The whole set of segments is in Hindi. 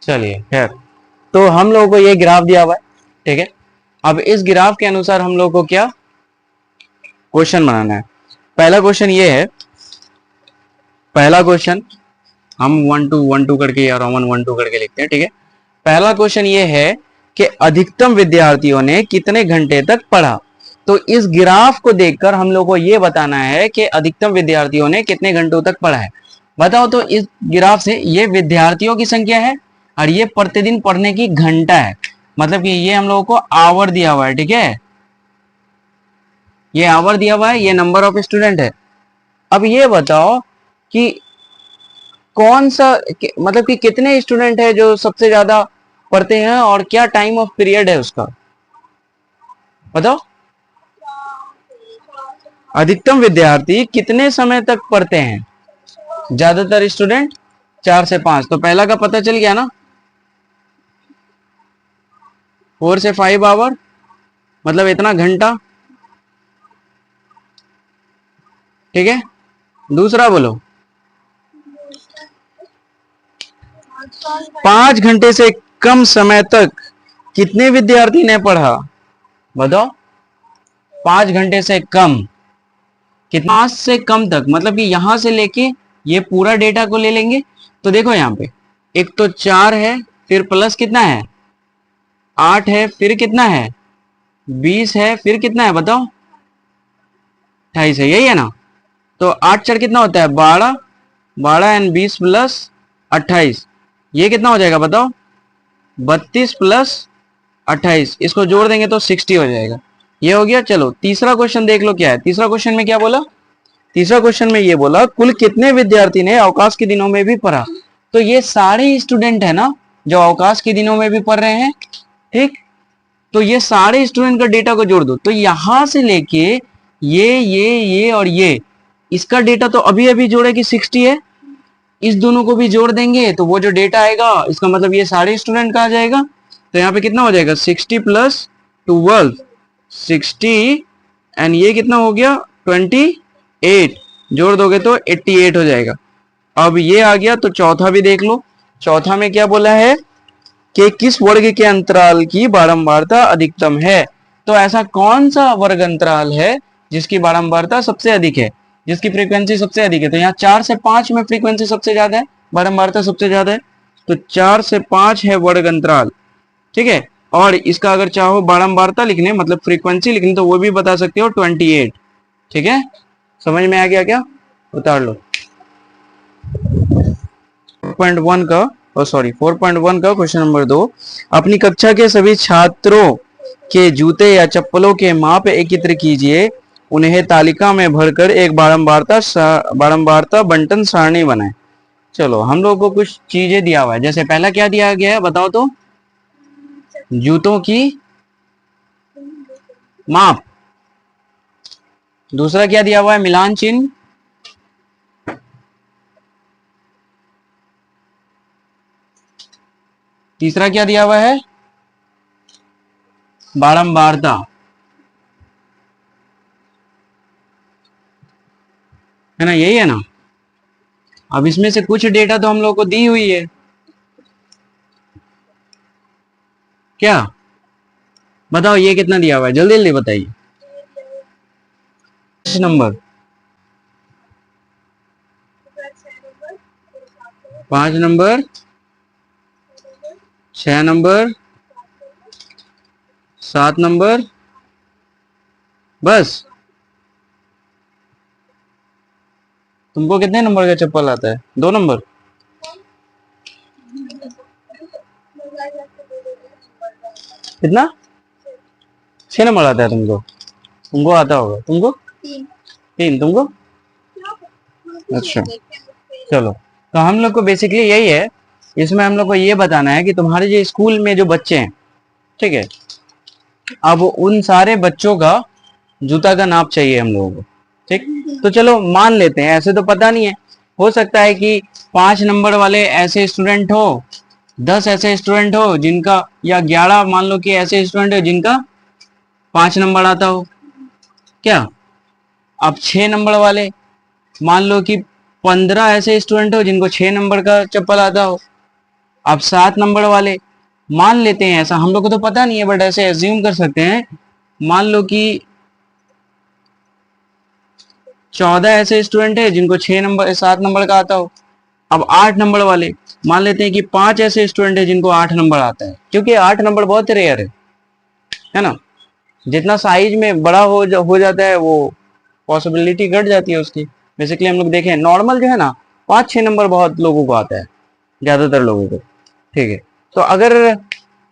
चलिए खैर, तो हम लोगों को ये ग्राफ दिया हुआ है, ठीक है। अब इस ग्राफ के अनुसार हम लोग को क्या क्वेश्चन बनाना है। पहला क्वेश्चन ये है, पहला क्वेश्चन हम 1 2 1 2 करके या रोमन 1 2 करके लिखते हैं, ठीक है। पहला क्वेश्चन ये है कि अधिकतम विद्यार्थियों ने कितने घंटे तक पढ़ा। तो इस ग्राफ को देखकर हम लोग को ये बताना है कि अधिकतम विद्यार्थियों ने कितने घंटों तक पढ़ा है। बताओ तो इस ग्राफ से ये विद्यार्थियों की संख्या है और ये प्रतिदिन पढ़ने की घंटा है, मतलब कि ये हम लोगों को आवर दिया हुआ है, ठीक है। ये आवर दिया हुआ है, ये नंबर ऑफ स्टूडेंट है। अब ये बताओ कि कौन सा मतलब कि कितने स्टूडेंट है जो सबसे ज्यादा पढ़ते हैं और क्या टाइम ऑफ पीरियड है उसका, बताओ। अधिकतम विद्यार्थी कितने समय तक पढ़ते हैं, ज्यादातर स्टूडेंट 4 से 5। तो पहला का पता चल गया ना, 4 से 5 आवर, मतलब इतना घंटा, ठीक है। दूसरा बोलो, 5 घंटे से कम समय तक कितने विद्यार्थी ने पढ़ा, बताओ। 5 घंटे से कम, कितना 5 से कम तक, मतलब कि यहां से लेके ये पूरा डेटा को ले लेंगे। तो देखो यहाँ पे एक तो 4 है, फिर प्लस कितना है 8 है, फिर कितना है 20 है, फिर कितना है बताओ 28 है, यही है ना। तो 8 4 कितना होता है 12, 12 एंड 20 प्लस 28, ये कितना हो जाएगा बताओ 32 प्लस 28, इसको जोड़ देंगे तो 60 हो जाएगा। ये हो गया। चलो तीसरा क्वेश्चन देख लो क्या है। तीसरा क्वेश्चन में क्या बोला, तीसरा क्वेश्चन में ये बोला कुल कितने विद्यार्थी ने अवकाश के दिनों में भी पढ़ा। तो ये सारे स्टूडेंट है ना जो अवकाश के दिनों में भी पढ़ रहे हैं, ठीक। तो ये सारे स्टूडेंट का डेटा को जोड़ दो। तो यहां से लेके ये और ये, इसका डेटा तो अभी अभी जोड़े कि 60 है, इस दोनों को भी जोड़ देंगे तो वो जो डेटा आएगा इसका मतलब ये सारे स्टूडेंट का आ जाएगा। तो यहाँ पे कितना हो जाएगा 60 प्लस 12, 60 एंड ये कितना हो गया 28, जोड़ दोगे तो 88 हो जाएगा। अब ये आ गया। तो चौथा भी देख लो, चौथा में क्या बोला है कि किस वर्ग के अंतराल की बारंबारता अधिकतम है। तो ऐसा कौन सा वर्ग अंतराल है जिसकी बारंबारता सबसे अधिक है, जिसकी फ्रीक्वेंसी सबसे अधिक है। तो यहाँ 4 से 5 में फ्रीक्वेंसी सबसे ज्यादा है, बारंबारता सबसे ज्यादा है। तो 4 से 5 है वर्ग अंतराल, ठीक है। और इसका अगर चाहो बारंबारता लिखने मतलब फ्रीक्वेंसी लिखनी तो वो भी बता सकते हो 28, ठीक है। समझ में आ गया क्या, उतार लो। 4.1 का, सॉरी 4.1 का क्वेश्चन नंबर 2, अपनी कक्षा के सभी छात्रों के जूते या चप्पलों के माप एकत्र कीजिए, उन्हें तालिका में भरकर एक बारंबारता बंटन सारणी बनाएं। चलो हम लोग को कुछ चीजें दिया हुआ है, जैसे पहला क्या दिया गया है बताओ तो, जूतों की माप। दूसरा क्या दिया हुआ है मिलान चिन्ह। तीसरा क्या दिया हुआ है बारंबारता, है ना, यही है ना। अब इसमें से कुछ डेटा तो हम लोग को दी हुई है, क्या बताओ ये कितना दिया हुआ है, जल्दी जल्दी बताइए। नंबर 5 नंबर, 6 नंबर, 7 नंबर, बस। तुमको कितने नंबर का चप्पल आता है, 2 नंबर। कितना 6 नंबर आता है तुमको, तुमको आता होगा, तुमको 3, तुमको अच्छा। चलो तो हम लोग को बेसिकली यही है, इसमें हम लोग को ये बताना है कि तुम्हारे जो स्कूल में जो बच्चे हैं, ठीक है, अब उन सारे बच्चों का जूता का नाप चाहिए हम लोगों को, ठीक। तो चलो मान लेते हैं, ऐसे तो पता नहीं है, हो सकता है कि 5 नंबर वाले ऐसे स्टूडेंट हो, 10 ऐसे स्टूडेंट हो जिनका, या 11 मान लो कि ऐसे स्टूडेंट हो जिनका 5 नंबर आता हो, क्या। अब 6 नंबर वाले मान लो कि 15 ऐसे स्टूडेंट हो जिनको 6 नंबर का चप्पल आता हो, अब 7 नंबर वाले, मान लेते हैं ऐसा, हम लोग को तो पता नहीं है बट ऐसे एज्यूम कर सकते हैं, मान लो कि 14 ऐसे स्टूडेंट है जिनको 6 नंबर 7 नंबर का आता हो। अब 8 नंबर वाले, मान लेते हैं कि 5 ऐसे स्टूडेंट है जिनको 8 नंबर आता है, क्योंकि 8 नंबर बहुत रेयर है ना। जितना साइज में बड़ा हो जाता है वो पॉसिबिलिटी घट जाती है उसकी। बेसिकली हम लोग देखें नॉर्मल जो है ना, 5-6 नंबर बहुत लोगों को आता है, ज्यादातर लोगों को। ठीक है, तो अगर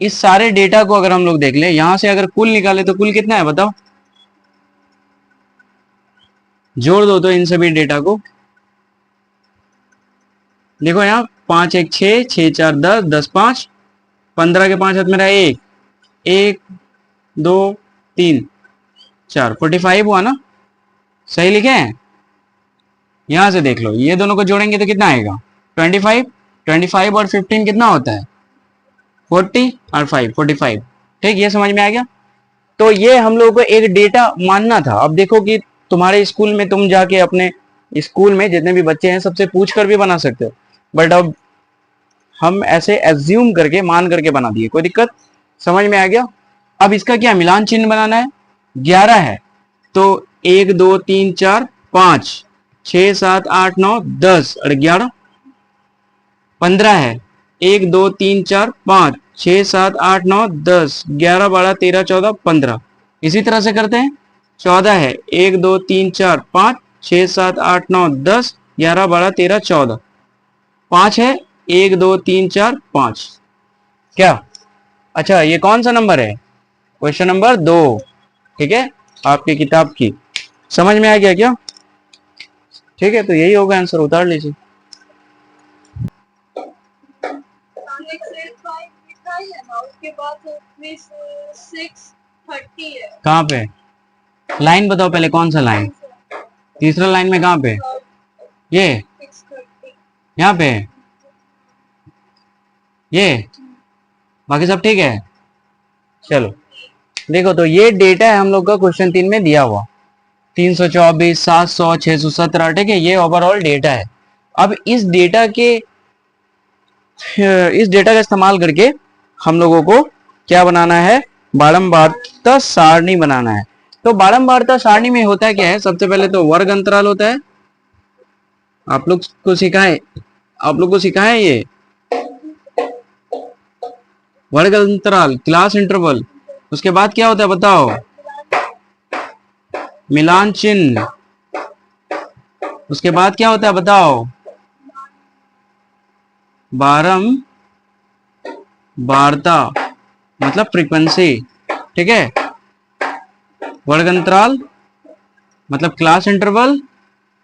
इस सारे डेटा को अगर हम लोग देख लें, यहां से अगर कुल निकाले तो कुल कितना है बताओ, जोड़ दो तो इन सभी डेटा को। देखो यहाँ 5 1 6, 6 4 10, 10 5, 15 के 5 हाथ मेरा 1, 1 2 3 4, 45 हुआ ना, सही लिखे हैं। यहां से देख लो, ये दोनों को जोड़ेंगे तो कितना आएगा, 25। 25 और 15 कितना होता है, 40 और 5 45। ठीक, ये समझ में आ गया। तो ये हम लोगों को एक डेटा मानना था। अब देखो कि तुम्हारे स्कूल में तुम जाके अपने स्कूल में जितने भी बच्चे हैं सबसे पूछ कर भी बना सकते हो, बट अब हम ऐसे एज्यूम करके मान करके बना दिए, कोई दिक्कत, समझ में आ गया। अब इसका क्या मिलान चिन्ह बनाना है, 11 है तो 1 2 3 4 5 6 7 8 9 10 और 11, 15 है 1 2 3 4 5 6 7 8 9 10 11 12 13 14 15। इसी तरह से करते हैं, 14 है 1 2 3 4 5 6 7 8 9 10 11 12 13 14, 5 है 1 2 3 4 5, क्या, अच्छा ये कौन सा नंबर है, क्वेश्चन नंबर 2। ठीक है, आपकी किताब की, समझ में आ गया क्या। ठीक है, तो यही होगा आंसर, उतार लीजिए। कहाँ पे, लाइन बताओ पहले, कौन सा लाइन, तीसरा लाइन में कहाँ पे, ये यहाँ पे, ये, बाकी सब ठीक है। चलो देखो, तो ये डेटा है हम लोग का क्वेश्चन 3 में दिया हुआ, 324 700 617। ठीक है, ये ओवरऑल डेटा है। अब इस डेटा का इस्तेमाल करके हम लोगों को क्या बनाना है, बारंबारता सारणी बनाना है। तो बारंबारता सारणी में होता है क्या है, सबसे पहले तो वर्ग अंतराल होता है, आप लोग को सिखाएं, आप लोग को सिखाएं ये वर्ग अंतराल, क्लास इंटरवल। उसके बाद क्या होता है बताओ, मिलान चिन्ह। उसके बाद क्या होता है बताओ, बारंबारता मतलब फ्रीक्वेंसी। ठीक है, वर्ग अंतराल मतलब क्लास इंटरवल,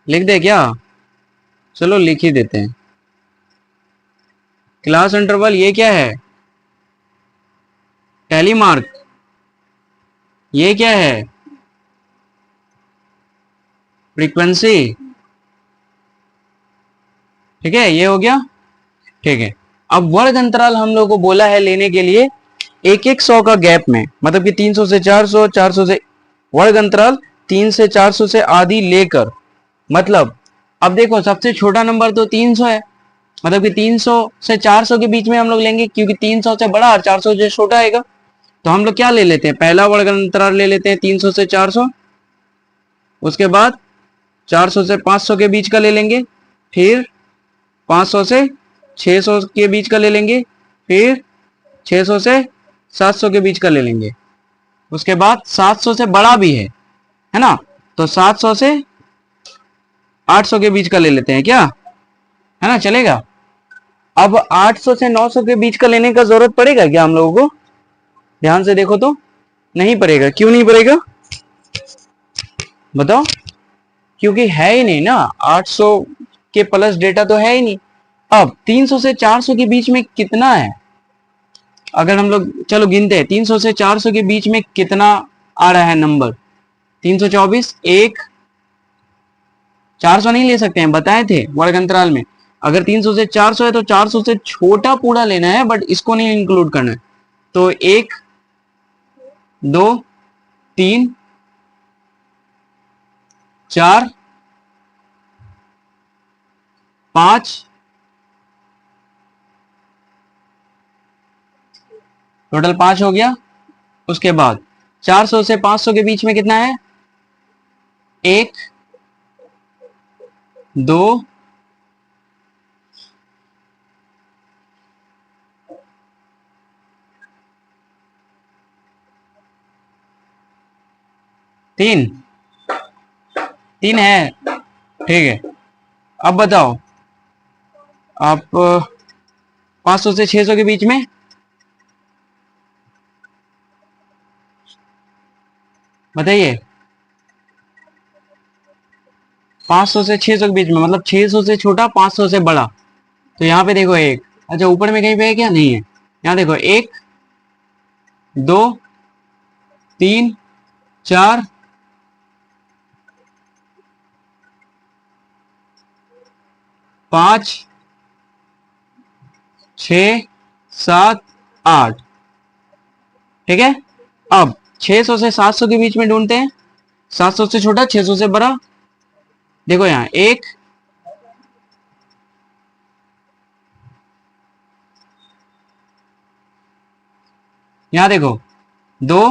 लिख दे क्या, चलो लिख ही देते हैं। क्लास इंटरवल ये क्या है, टैली मार्क, ये क्या है, फ्रीक्वेंसी। ठीक है, ये हो गया। ठीक है, अब वर्ग अंतराल हम लोग को बोला है लेने के लिए एक एक 100 का गैप में, मतलब कि 300 से 400, 400 से, वर्ग अंतराल 3 से 400 से आदि लेकर, मतलब अब देखो सबसे छोटा नंबर तो 300 है, मतलब कि 300 से 400 के बीच में हम लोग लेंगे, क्योंकि 300 से बड़ा और 400 से छोटा आएगा। तो हम लोग क्या ले लेते हैं, पहला वर्ग अंतराल ले लेते हैं 300 से 400, उसके बाद 400 से 500 के बीच का ले लेंगे, फिर 500 से 600 के बीच का ले लेंगे, फिर 600 से 700 के बीच का ले लेंगे, उसके बाद 700 से बड़ा भी है ना, तो 700 से 800 के बीच का ले लेते हैं क्या, है ना, चलेगा। अब 800 से 900 के बीच का लेने का जरूरत पड़ेगा क्या हम लोगों को, ध्यान से देखो तो नहीं पड़ेगा, क्यों नहीं पड़ेगा बताओ, क्योंकि है ही नहीं ना, 800 के प्लस डेटा तो है ही नहीं। अब 300 से 400 के बीच में कितना है, अगर हम लोग चलो गिनते हैं, 300 से 400 के बीच में कितना आ रहा है नंबर, 324, एक, 400 नहीं ले सकते हैं, बताए थे वर्ग अंतराल में, अगर 300 से 400 है तो 400 से छोटा पूरा लेना है, बट इसको नहीं इंक्लूड करना है। तो 1 2 3 4 5 टोटल 5 हो गया। उसके बाद 400 से 500 के बीच में कितना है? 1 2 3 3 है, ठीक है। अब बताओ आप 500 से 600 के बीच में, बताइए। 500 से 600 के बीच में मतलब 600 से छोटा 500 से बड़ा। तो यहाँ पे देखो एक, अच्छा ऊपर में कहीं पे है क्या? नहीं है। यहाँ देखो 1 2 3 4 5 6 7 8, ठीक है। अब 600 से 700 के बीच में ढूंढते हैं। 700 से छोटा 600 से बड़ा। देखो यहाँ 1 यहाँ देखो 2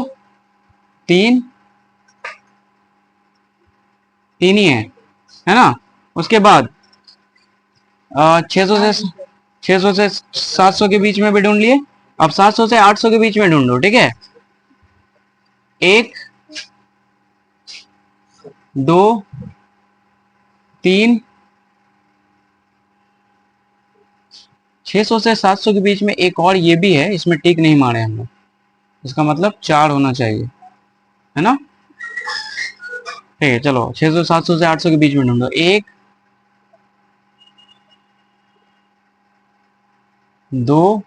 3 3 ही है ना। उसके बाद 600 से 700 के बीच में भी ढूंढ लिए। अब 700 से 800 के बीच में ढूंढो, ठीक है। 1 2 3 600 से 700 के बीच में एक और ये भी है, इसमें टिक नहीं मारे हम लोग, इसका मतलब 4 होना चाहिए, है ना। ठीक है, चलो 600 700 से 800 के बीच में ढूंढो। 1 2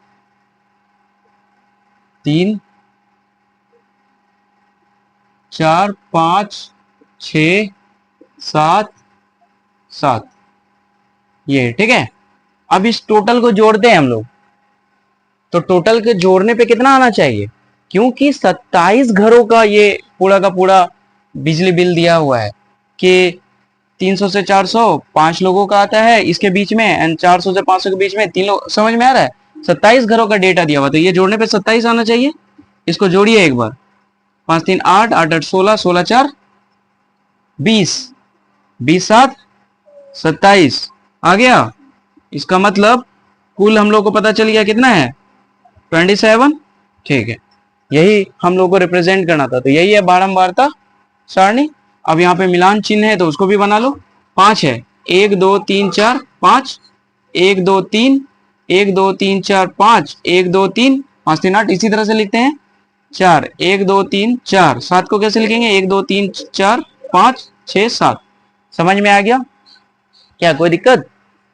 3 4 5 6 7 7, ये ठीक है। अब इस टोटल को जोड़ते हैं हम लोग, तो टोटल के जोड़ने पे कितना आना चाहिए? क्योंकि 27 घरों का ये पूरा का पूरा बिजली बिल दिया हुआ है कि 300 से 400 5 लोगों का आता है इसके बीच में, एंड 400 से 500 के बीच में 3 लोग, समझ में आ रहा है। 27 घरों का डेटा दिया हुआ, तो ये जोड़ने पे 27 आना चाहिए। इसको जोड़िए एक बार, 5 3 8 8 8 16 16 4 20 20 7 27 आ गया। इसका मतलब कुल हम लोग को पता चल गया कितना है? 27, ठीक है। यही हम लोग को रिप्रेजेंट करना था, तो यही है बारंबारता सारणी। अब यहाँ पे मिलान चिन्ह है तो उसको भी बना लो। 5 है, 1 2 3 4 5, 1 2 3 1 2 3 4 5 1 2 3 5 3 8, इसी तरह से लिखते हैं। 4 1 2 3 4 7 को कैसे लिखेंगे? 1 2 3 4 5 6 7। समझ में आ गया क्या? कोई दिक्कत?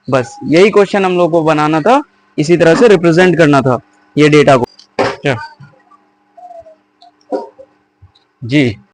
बस यही क्वेश्चन हम लोग को बनाना था, इसी तरह से रिप्रेजेंट करना था ये डेटा को। क्या जी।